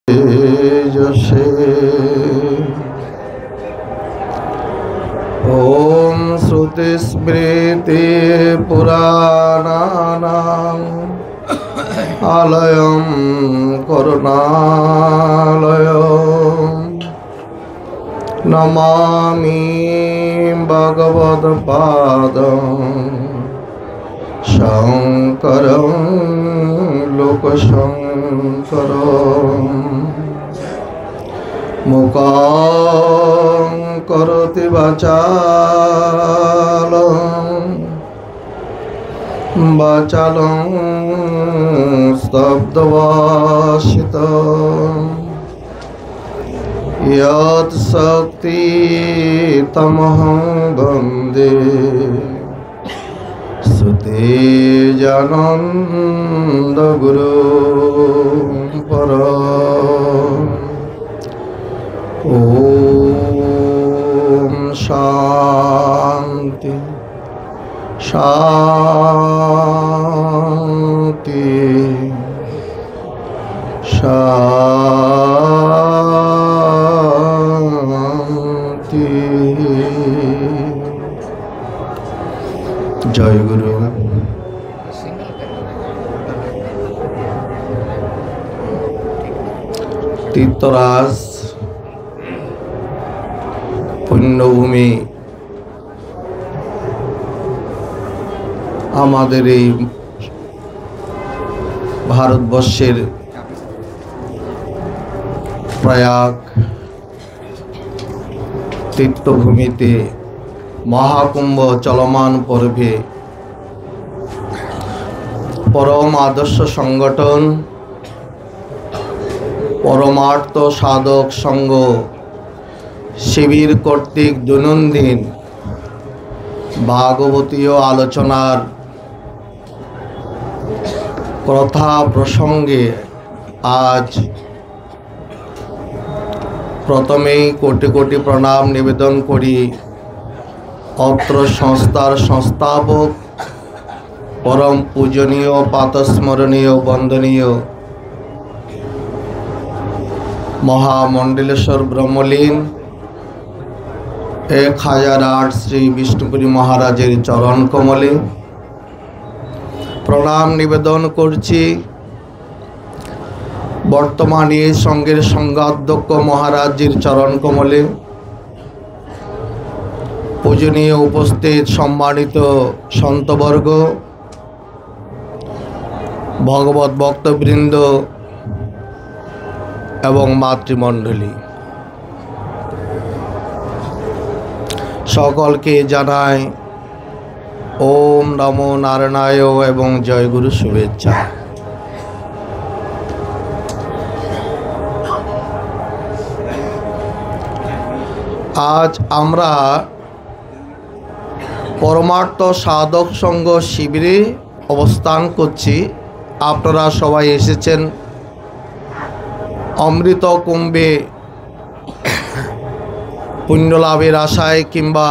तेजसे ॐ श्रुतिस्मृतिपुराणानाम् आलयं करुणालयं नमामि भगवत्पादं शंकरं लोकशंकरं मुखं करोति वाचालं स्तब्धभाषितं यत् शक्ति तमहं वन्दे सुतेजानन्दगुरु परम्। ॐ शान्ति शान्ति शान्ति। जय गुरु। तीर्थराज पुण्यभूमि आमादेर এই ভারতবর্ষের প্রয়াগ তীর্থভূমিতে মহাকুম্ভ চলমান পর্বে পরম আদর্শ সংগঠন পরমার্থ সাধক সংঘ শিবির কর্তৃক দৈনন্দিন ভাগবতীয় আলোচনার কথা প্রসঙ্গে আজ প্রথমেই কোটি কোটি প্রণাম নিবেদন করি অত্র সংস্থার সংস্থাপক পরম পূজনীয় পাতস্মরণীয় বন্দনীয় মহামণ্ডলেশ্বর ব্রহ্মলীন 1008 শ্রী বিষ্ণুপুরী মহারাজের চরণ কমলে প্রণাম নিবেদন করছি। বর্তমানে সংঘের সংঘাধ্যক্ষ মহারাজের চরণ কমলে পূজনীয় উপস্থিত সম্মানিত সন্তবর্গ ভগবত ভক্তবৃন্দ এবং মাতৃমণ্ডলী সকলকে জানাই ওম নমো নারায়ণায় এবং জয় গুরু শুভেচ্ছা। আজ আমরা পরমার্থ সাধক সংঘ শিবিরে অবস্থান করছি। আপনারা সবাই এসেছেন অমৃত কুম্ভে পুণ্য লাভের আশায় কিংবা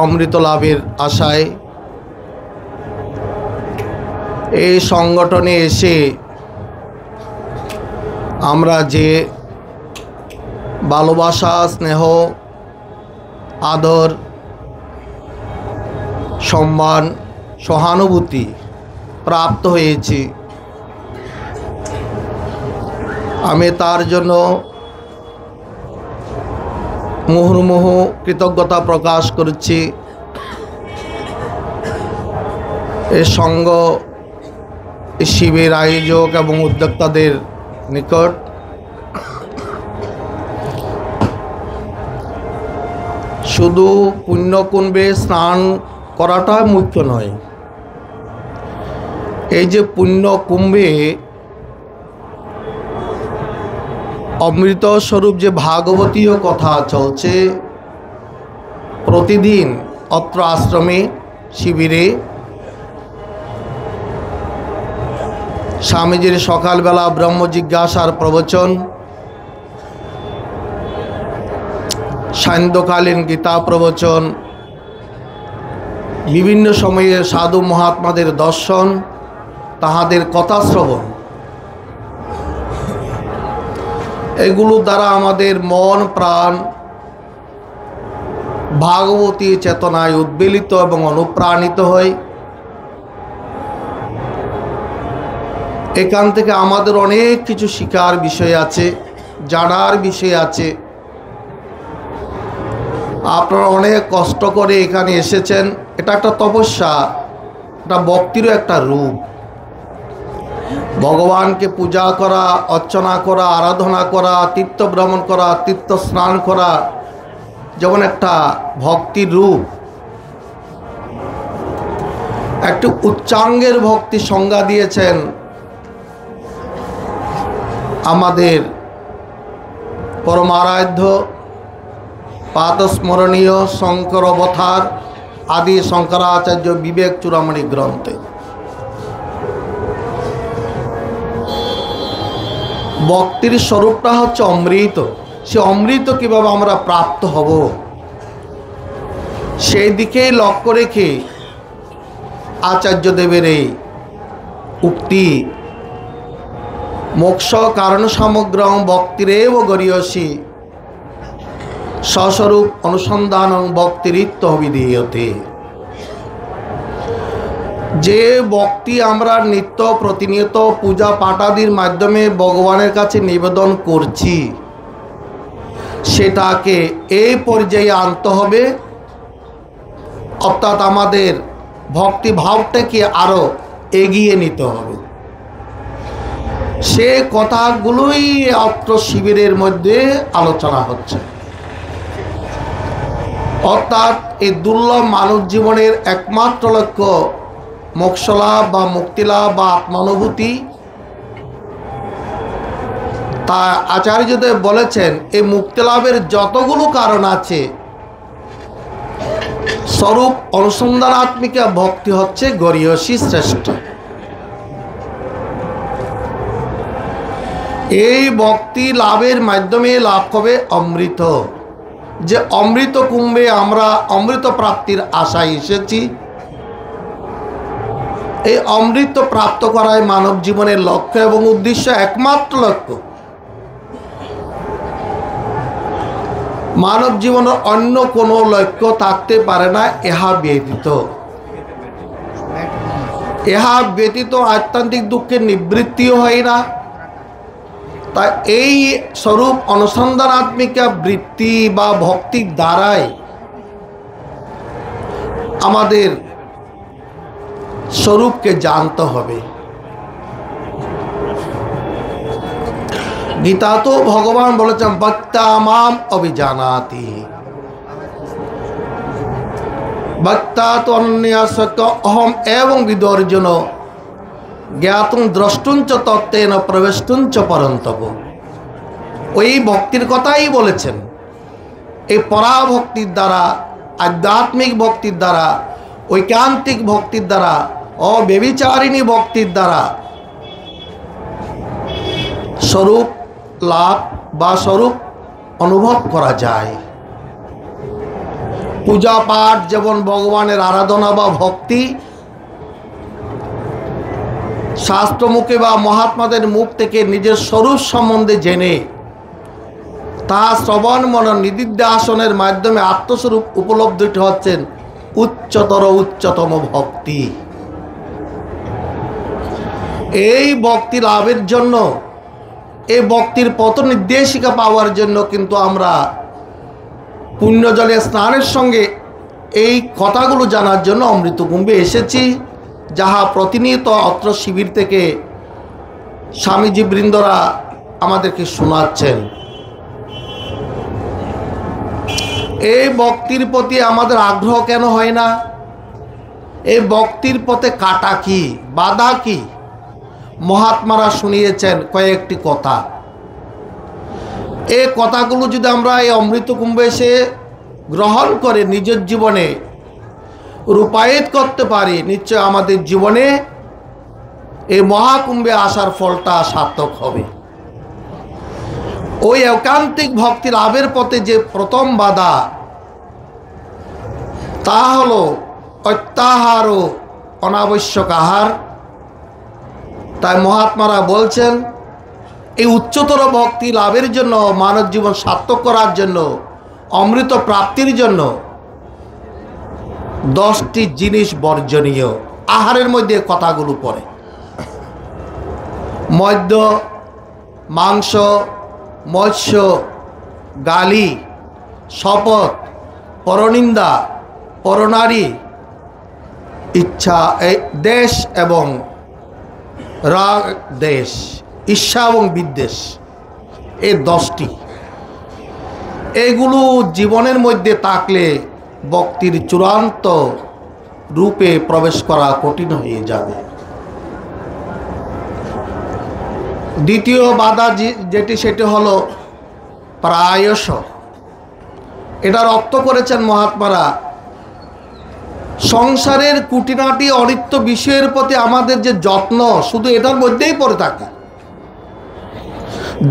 অমৃত লাভের আশায়। এই সংগঠনে এসে আমরা যে ভালোবাসা স্নেহ আদর সম্মান সহানুভূতি প্রাপ্ত হয়েছি, আমি তার জন্য মুহুর্মুহু কৃতজ্ঞতা প্রকাশ করছি। এই সংঘ শিবির আয়োজক এবং উদ্যোক্তাদের নিকট শুধু পুণ্যকুম্ভে স্নান করাটা মুখ্য নয়, এই যে পুণ্যকুম্ভে অমৃত স্বরূপ যে ভাগবতীয় কথা চলছে প্রতিদিন অত্র আশ্রমে শিবিরে স্বামীজির সকালবেলা ব্রহ্ম জিজ্ঞাসার প্রবচন, সান্ধ্যকালীন গীতা প্রবচন, বিভিন্ন সময়ে সাধু মহাত্মাদের দর্শন, তাহাদের কথা শ্রবণ, এগুলো দ্বারা আমাদের মন প্রাণ ভাগবতী চেতনায় উদ্বেলিত এবং অনুপ্রাণিত হয়। এখান থেকে আমাদের অনেক কিছু শিখার বিষয় আছে, জানার বিষয় আছে। আপনারা অনেক কষ্ট করে এখানে এসেছেন, এটা একটা তপস্যা, এটা ভক্তিরও একটা রূপ। ভগবানকে পূজা করা, অর্চনা করা, আরাধনা করা, তীর্থ ভ্রমণ করা, তীর্থ স্নান করা যেমন একটা ভক্তির রূপ, একটু উচ্চাঙ্গের ভক্তি সংজ্ঞা দিয়েছেন আমাদের পরমারাধ্য পাদস্মরণীয় শঙ্কর অবতার আদি শঙ্করাচার্য বিবেক চূড়ামণি গ্রন্থে। ভক্তির স্বরূপটা হচ্ছে অমৃত। সে অমৃত কিভাবে আমরা প্রাপ্ত হব সেই দিকেই লক্ষ্য রেখে আচার্যদেবের এই উক্তি, মোক্ষ কারণ সামগ্রম ভক্তিরেব গরীয়সী স্বস্বরূপ অনুসন্ধান ভক্তিরিত্য বিধীয়তে। যে ভক্তি আমরা নিত্য প্রতিনিয়ত পূজা পাঠাদির মাধ্যমে ভগবানের কাছে নিবেদন করছি, সেটাকে এই পর্যায়ে আনতে হবে, অর্থাৎ আমাদের ভক্তি ভাবটাকে আরো এগিয়ে নিতে হবে। সে কথাগুলোই অত্র শিবিরের মধ্যে আলোচনা হচ্ছে। অর্থাৎ এই দুর্লভ মানব জীবনের একমাত্র লক্ষ্য মোক্ষলাভ বা মুক্তিলাভ বা আত্মানুভূতি। তা আচার্যদেব বলেছেন এই মুক্তিলাভের যতগুলো কারণ আছে, স্বরূপ অনুসন্ধানাত্মিকা ভক্তি হচ্ছে গরীয়সী শ্রেষ্ঠ। এই ভক্তি লাভের মাধ্যমে লাভ হবে অমৃত। যে অমৃত কুম্ভে আমরা অমৃত প্রাপ্তির আশায় এসেছি, এই অমৃত প্রাপ্ত করাই মানব জীবনের লক্ষ্য এবং উদ্দেশ্য, একমাত্র লক্ষ্য। মানব জীবনের অন্য কোনো লক্ষ্য থাকতে পারে না ইহা ব্যতীত। ইহা ব্যতীত আত্মান্তিক দুঃখের নিবৃত্তিও হয় না। তা এই স্বরূপ অনুসন্ধানাত্মিকা বৃত্তি বা ভক্তির দ্বারাই আমাদের স্বরূপকে জানতে হবে। গীতা তো ভগবান বলেছেন ভক্তা মাম অভিজানাতি, ভক্তা তো অন্যস্য অহম এবং বিদর্জন জ্ঞাতুং দ্রষ্টুঞ্চ তত্ত্বেন প্রবেষ্টুঞ্চ পরন্তপ। ওই ভক্তির কথাই বলেছেন। এই পরাভক্তির দ্বারা, আধ্যাত্মিক ভক্তির দ্বারা, ঐকান্তিক ভক্তির দ্বারা, অব্যভিচারিণী ভক্তির দ্বারা স্বরূপ লাভ বা স্বরূপ অনুভব করা যায়। পূজা পাঠ যেমন ভগবানের আরাধনা বা ভক্তি, শাস্ত্রমুখে বা মহাত্মাদের মুখ থেকে নিজের স্বরূপ সম্বন্ধে জেনে তা শ্রবণ মনন নিদিধ্যাসনের মাধ্যমে আত্মস্বরূপ উপলব্ধিটি হচ্ছেন উচ্চতম ভক্তি। এই ভক্তি লাভের জন্য, এই ভক্তির পথ নির্দেশিকা পাওয়ার জন্য কিন্তু আমরা পুণ্যজলে স্নানের সঙ্গে এই কথাগুলো জানার জন্য অমৃত কুম্ভে এসেছি, যাহা প্রতিনিয়ত অত্র শিবির থেকে স্বামীজি বৃন্দরা আমাদেরকে শোনাচ্ছেন। এই ভক্তির প্রতি আমাদের আগ্রহ কেন হয় না? এই ভক্তির পথে কাটা কি, বাধা কি? মহাত্মারা শুনিয়েছেন কয়েকটি কথা। এই কথাগুলো যদি আমরা এই অমৃত কুম্ভে এসে গ্রহণ করে নিজের জীবনে রূপায়িত করতে পারি, নিশ্চয় আমাদের জীবনে এই মহাকুম্ভে আসার ফলটা সার্থক হবে। ওই একান্তিক ভক্তি লাভের পথে যে প্রথম বাধা, তা হলো অত্যাহার ও অনাবশ্যক আহার। তাই মহাত্মারা বলছেন এই উচ্চতর ভক্তি লাভের জন্য, মানব জীবন সার্থক করার জন্য, অমৃত প্রাপ্তির জন্য 10টি জিনিস বর্জনীয়। আহারের মধ্যে কথাগুলো পড়ে: মদ্য, মাংস, মৎস্য, গালি, শপথ, পরনিন্দা, পরনারী, ইচ্ছা, দেশ এবং রাগ, দেশ, ঈর্ষা এবং বিদ্বেষ, এই 10টি। এগুলো জীবনের মধ্যে থাকলে ভক্তির চূড়ান্ত রূপে প্রবেশ করা কঠিন হয়ে যাবে। দ্বিতীয় বাধা যেটি, সেটি হলো প্রায়শ। এটার অর্থ করেছেন মহাত্মারা, সংসারের কুটিনাটি অনিত্য বিষয়ের প্রতি আমাদের যে যত্ন, শুধু এটার মধ্যেই পড়ে থাকে।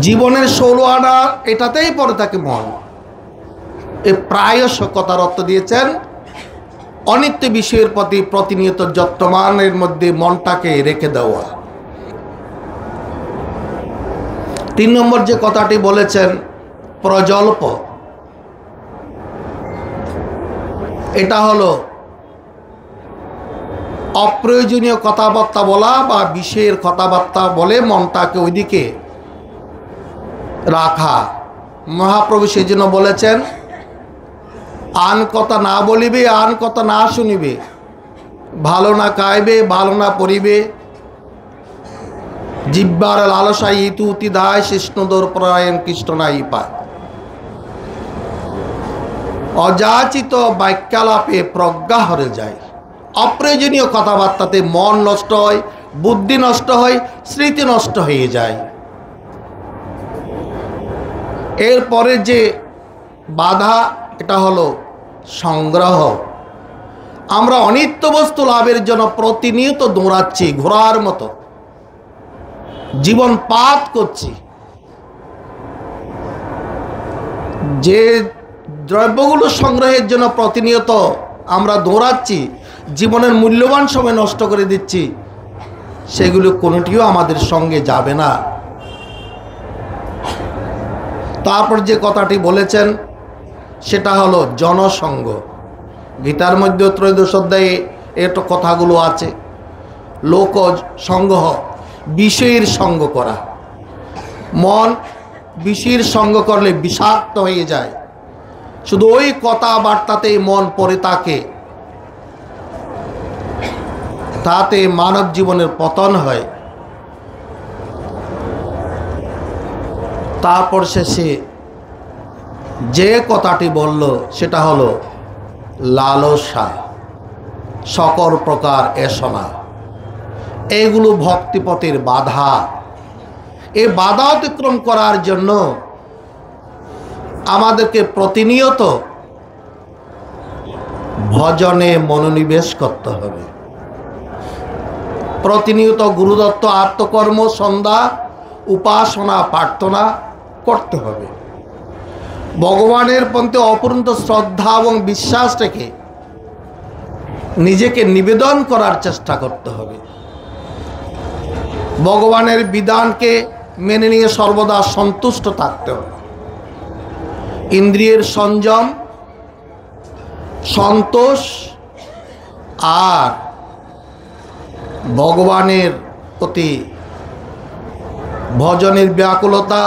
জীবনের 16 আনা এটাতেই পড়ে থাকে মন। এই প্রায়শ কথার অর্থ দিয়েছেন অনিত্য বিষয়ের প্রতি প্রতিনিয়ত যত্নমানের মধ্যে মনটাকে রেখে দেওয়া। 3 নম্বর যে কথাটি বলেছেন প্রজল্প, এটা হলো অপ্রয়োজনীয় কথাবার্তা বলা বা বিষয়ের কথাবার্তা বলে মনটাকে ওইদিকে রাখা। মহাপ্রভু সেই জন্য বলেছেন, আন কথা না বলিবে, আন কথা না শুনিবে, ভালো না খাইবে, ভালো না পড়িবে, জিব্বার লালসাই ইতু উতি দায়, শিষ্ণুদর পরায়ণ কৃষ্ণ নাই পায়। অযাচিত বাক্যালাপে প্রজ্ঞা হরে যায়। অপ্রয়োজনীয় কথাবার্তাতে মন নষ্ট হয়, বুদ্ধি নষ্ট হয়, স্মৃতি নষ্ট হয়ে যায়। এরপরে যে বাধা, এটা হলো সংগ্রহ। আমরা অনিত্য বস্তু লাভের জন্য প্রতিনিয়ত দৌড়াচ্ছি, ঘোড়ার মতো জীবন পাত করছি। যে দ্রব্যগুলো সংগ্রহের জন্য প্রতিনিয়ত আমরা দৌড়াচ্ছি, জীবনের মূল্যবান সময় নষ্ট করে দিচ্ছি, সেগুলো কোনোটিও আমাদের সঙ্গে যাবে না। তারপর যে কথাটি বলেছেন সেটা হলো জনসঙ্গ। গীতার মধ্যে 13 অধ্যায়ে এত কথাগুলো আছে। লোক সঙ্গ, বিষয়ের সঙ্গ করা। মন বিষয়ের সঙ্গ করলে বিষাক্ত হয়ে যায়, শুধু ওই কথাবার্তাতেই মন পড়ে থাকে, তাতে মানব জীবনের পতন হয়। তারপর শেষে যে কথাটি বলল সেটা হলো লালসা, সকল প্রকার এসনা। এগুলো ভক্তিপথের বাধা। এই বাধা অতিক্রম করার জন্য আমাদেরকে প্রতিনিয়ত ভজনে মনোনিবেশ করতে হবে। প্রতিনিয়ত গুরুদত্ত আত্মকর্ম, সন্ধ্যা, উপাসনা, প্রার্থনা করতে হবে। ভগবানের প্রতি অপূর্ণ শ্রদ্ধা এবং বিশ্বাস রেখে নিজেকে নিবেদন করার চেষ্টা করতে হবে। ভগবানের বিধানকে মেনে নিয়ে সর্বদা সন্তুষ্ট থাকতে হবে। ইন্দ্রিয়ের সংযম, সন্তোষ আর ভগবানের প্রতি ভজনের ব্যাকুলতা,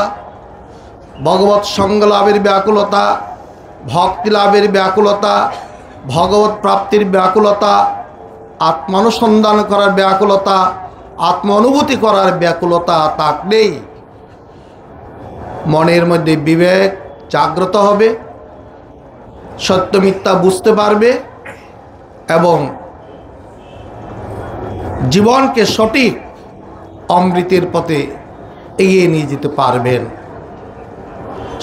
ভগবৎ সঙ্গ লাভের ব্যাকুলতা, ভক্তি লাভের ব্যাকুলতা, ভগবৎ প্রাপ্তির ব্যাকুলতা, আত্মানুসন্ধান করার ব্যাকুলতা, আত্ম অনুভূতি করার ব্যাকুলতা থাকলেই মনের মধ্যে বিবেক জাগ্রত হবে, সত্য মিথ্যা বুঝতে পারবে এবং জীবনকে সঠিক অমৃতের পথে এগিয়ে নিয়ে যেতে পারবেন।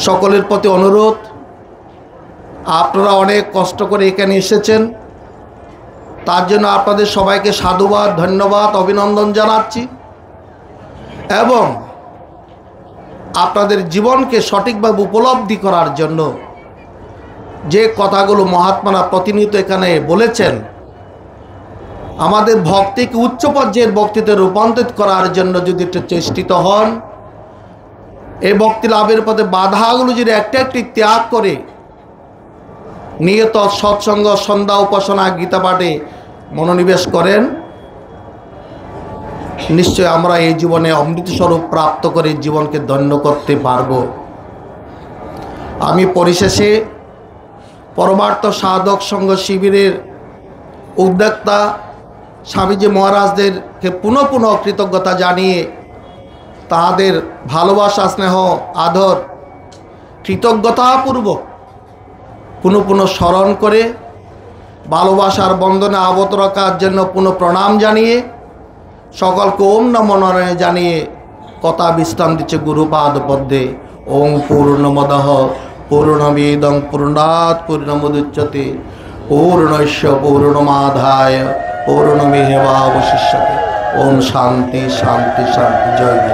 সকলের প্রতি অনুরোধ, আপনারা অনেক কষ্ট করে এখানে এসেছেন, তার জন্য আপনাদের সবাইকে সাধুবাদ, ধন্যবাদ, অভিনন্দন জানাচ্ছি এবং আপনাদের জীবনকে সঠিকভাবে উপলব্ধি করার জন্য যে কথাগুলো মহাত্মারা প্রতিনিয়ত এখানে বলেছেন, আমাদের ভক্তিকে উচ্চ পর্যায়ের ভক্তিতে রূপান্তরিত করার জন্য যদি একটু চেষ্টিত হন, এই ভক্তি লাভের পথে বাধাগুলো যদি একটা একটি ত্যাগ করে নিয়ত সৎসঙ্গ, সন্ধ্যা উপাসনা, গীতা পাঠে মনোনিবেশ করেন, নিশ্চয় আমরা এই জীবনে অমৃতস্বরূপ প্রাপ্ত করে জীবনকে ধন্য করতে পারব। আমি পরিশেষে পরমার্থ সাধক সংঘ শিবিরের উদ্যোক্তা স্বামীজি মহারাজদেরকে পুনঃ পুনঃ কৃতজ্ঞতা জানিয়ে তাহাদের ভালোবাসা, স্নেহ, আদর কৃতজ্ঞতাপূর্বক পুনঃ পুনঃ স্মরণ করে ভালোবাসার বন্ধনে আবদ্ধ রাখার জন্য পুনঃ প্রণাম জানিয়ে সকলকে ওম নমো নারায়ণ জানিয়ে কথা বিশ্রাম দিচ্ছে গুরুপাদ পদ্মে। ওম পূর্ণমদঃ পূর্ণমিদং পূর্ণাৎ পূর্ণমুদচ্যতে পূর্ণস্য পূর্ণমাদায় পূর্ণমেবাবশিষ্যতে। ওম শান্তি শান্তি শান্তি। জয় গুরু।